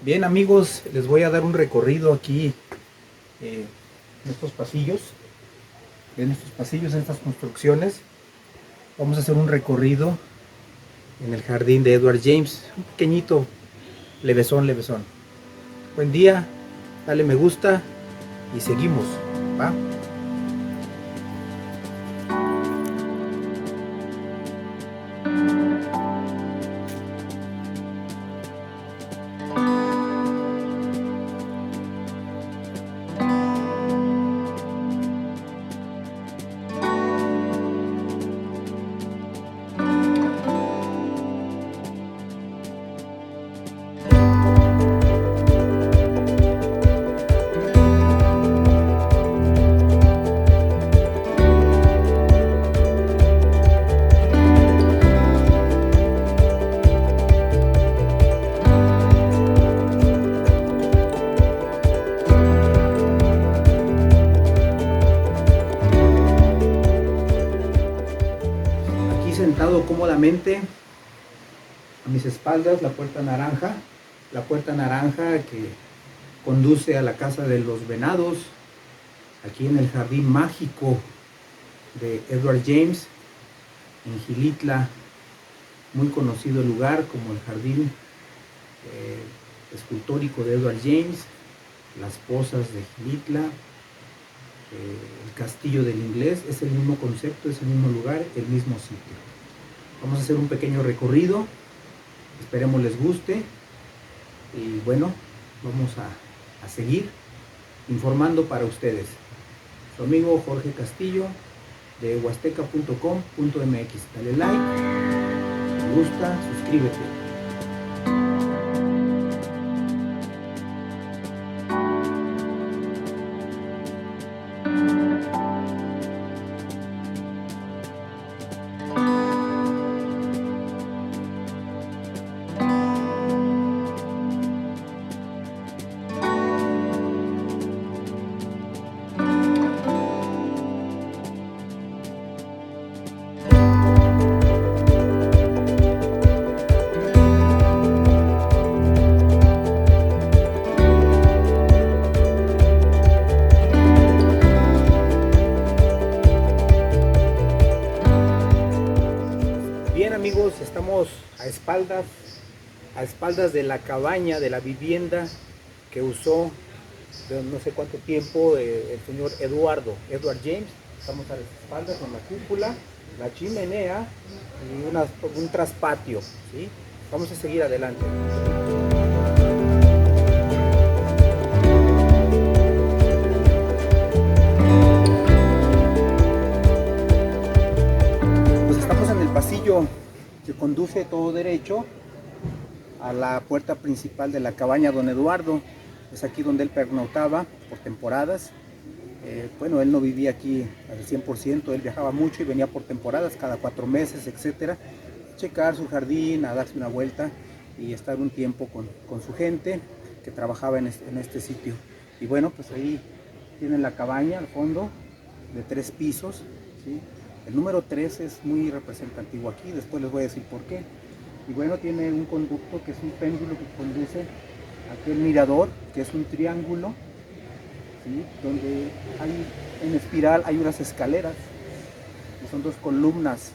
Bien amigos, les voy a dar un recorrido aquí en estos pasillos, en estas construcciones. Vamos a hacer un recorrido en el jardín de Edward James, un pequeñito, levesón. Buen día, dale me gusta y seguimos, ¿va? Aquí sentado cómodamente, a mis espaldas la puerta naranja que conduce a la casa de los venados, aquí en el jardín mágico de Edward James, en Xilitla, muy conocido lugar como el jardín escultórico de Edward James, las pozas de Xilitla, el castillo del Inglés. Es el mismo concepto, es el mismo lugar, el mismo sitio. Vamos a hacer un pequeño recorrido, esperemos les guste y bueno, vamos a seguir informando para ustedes. Su amigo Jorge Castillo de huasteca.com.mx. Dale like, me gusta, suscríbete. Bien amigos, estamos a espaldas de la cabaña, de la vivienda que usó de no sé cuánto tiempo el señor Edward James. Estamos a las espaldas con la cúpula, la chimenea y un traspatio, ¿sí? Vamos a seguir adelante. Pues estamos en el pasillo que conduce todo derecho a la puerta principal de la cabaña Don Eduardo. Es aquí donde él pernoctaba por temporadas. Bueno, él no vivía aquí al 100%, él viajaba mucho y venía por temporadas, cada 4 meses, etcétera, checar su jardín, a darse una vuelta y estar un tiempo con su gente que trabajaba en este sitio. Y bueno, pues ahí tienen la cabaña al fondo de 3 pisos, ¿sí? El número 3 es muy representativo aquí, después les voy a decir por qué. Y bueno, tiene un conducto que es un péndulo que conduce a aquel mirador, que es un triángulo, ¿sí? Donde hay en espiral hay unas escaleras, que son 2 columnas,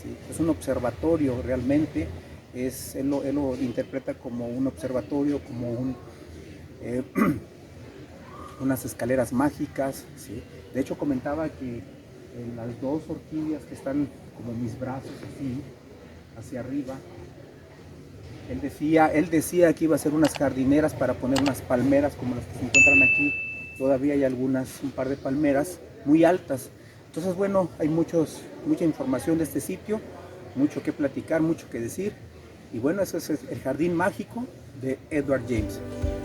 ¿sí? Es un observatorio realmente, él lo interpreta como un observatorio, como unas escaleras mágicas, ¿sí? De hecho comentaba que en las 2 orquídeas que están como mis brazos así, hacia arriba, él decía que iba a hacer unas jardineras para poner unas palmeras como las que se encuentran aquí. Todavía hay un par de palmeras muy altas. Entonces bueno, hay mucha información de este sitio, mucho que platicar, mucho que decir. Y bueno, ese es el jardín mágico de Edward James.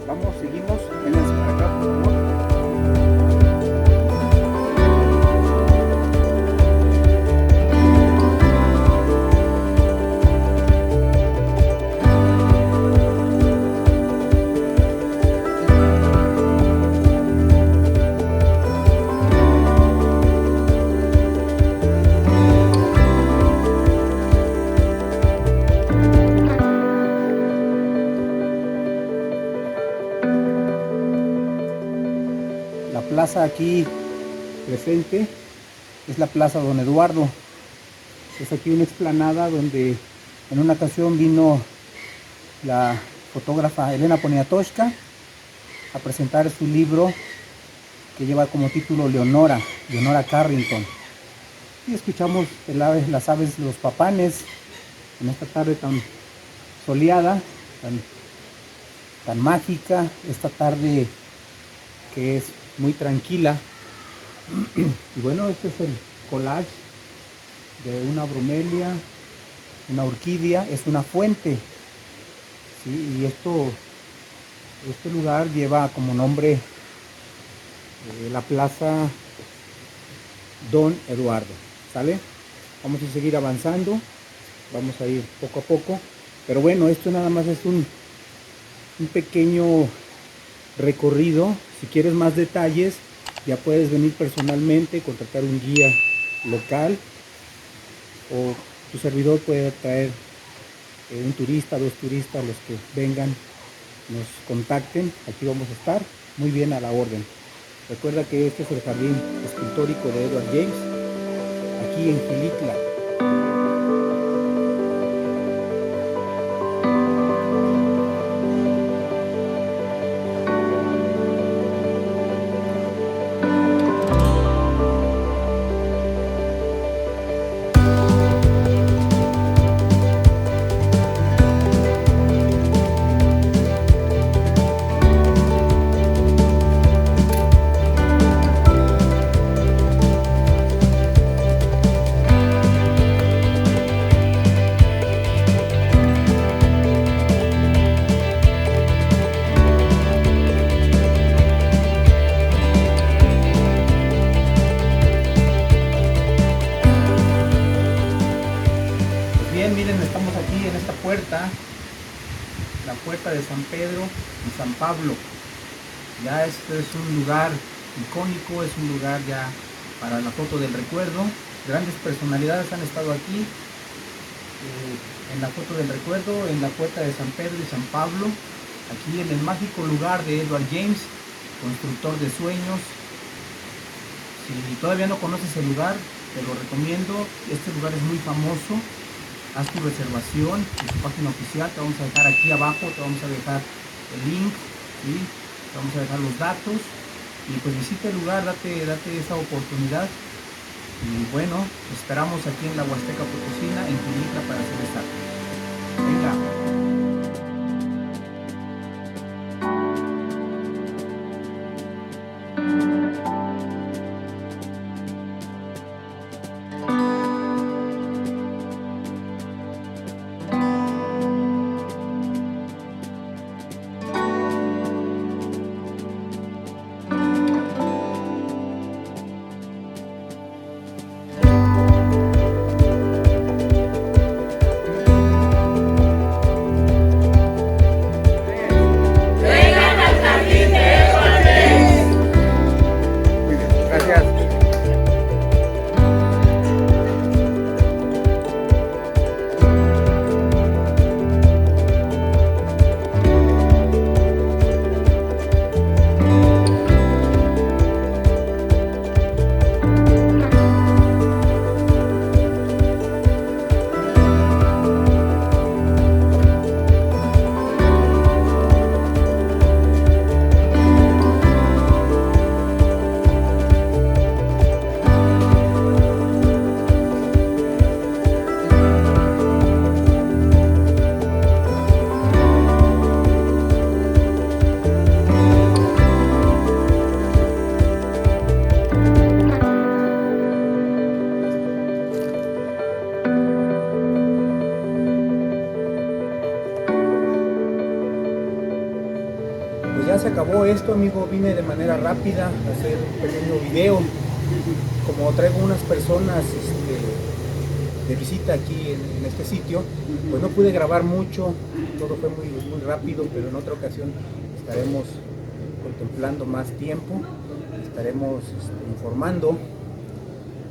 Vamos, seguimos, vénganse para acá, por favor. plaza aquí presente es la Plaza Don Eduardo. Es aquí una explanada donde en una ocasión vino la fotógrafa Elena Poniatowska a presentar su libro que lleva como título Leonora Carrington. Y escuchamos las aves de los papanes en esta tarde tan soleada, tan mágica, esta tarde que es muy tranquila. Y bueno, este es el collage de una bromelia, una orquídea, es una fuente, ¿sí? Y este lugar lleva como nombre la Plaza Don Eduardo, ¿sale? Vamos a seguir avanzando, vamos a ir poco a poco, pero bueno, esto nada más es un pequeño recorrido. Si quieres más detalles, ya puedes venir personalmente, contratar un guía local, o tu servidor puede traer un turista, 2 turistas, los que vengan, nos contacten. Aquí vamos a estar muy bien a la orden. Recuerda que este es el jardín escultórico de Edward James, aquí en Gilitla. Miren, estamos aquí en esta puerta, la puerta de San Pedro y San Pablo. Ya este es un lugar icónico, es un lugar ya para la foto del recuerdo. Grandes personalidades han estado aquí en la foto del recuerdo, en la puerta de San Pedro y San Pablo, aquí en el mágico lugar de Edward James, constructor de sueños. Si todavía no conoces el lugar, te lo recomiendo. Este lugar es muy famoso. Haz tu reservación en su página oficial, te vamos a dejar aquí abajo, te vamos a dejar el link, ¿sí? Te vamos a dejar los datos y pues visita el lugar, date esa oportunidad. Y bueno, esperamos aquí en la Huasteca Potosina, en Gilitla, para hacer esta. Venga. Ya se acabó esto, amigo. Vine de manera rápida a hacer un pequeño video. Como traigo unas personas de visita aquí en este sitio, pues no pude grabar mucho, todo fue muy rápido, pero en otra ocasión estaremos contemplando más tiempo, estaremos informando.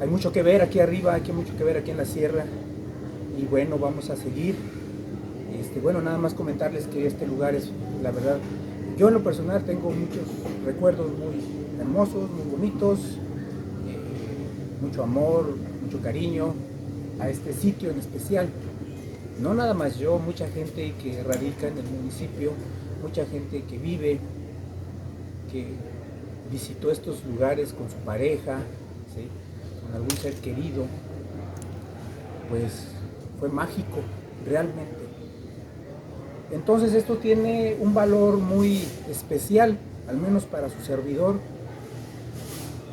Hay mucho que ver aquí arriba, hay mucho que ver aquí en la sierra, y bueno, vamos a seguir. Bueno, nada más comentarles que este lugar es, la verdad, Yo en lo personal tengo muchos recuerdos muy hermosos, muy bonitos, mucho amor, mucho cariño a este sitio en especial. No nada más yo, mucha gente que radica en el municipio, mucha gente que vive, que visitó estos lugares con su pareja, ¿sí?, con algún ser querido, pues fue mágico, realmente. Entonces esto tiene un valor muy especial, al menos para su servidor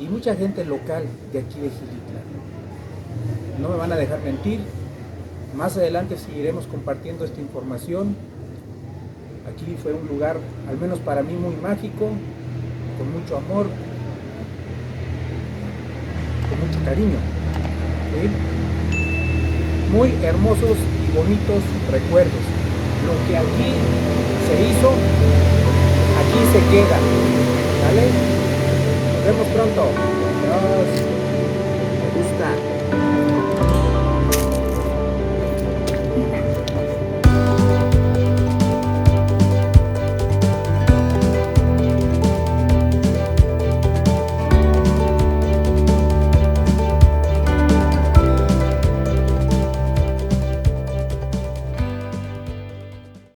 y mucha gente local de aquí de Xilitla. No me van a dejar mentir, más adelante seguiremos compartiendo esta información. Aquí fue un lugar, al menos para mí, muy mágico, con mucho amor, con mucho cariño, ¿sí? Muy hermosos y bonitos recuerdos. Lo que aquí se hizo, aquí se queda, ¿vale? Nos vemos pronto.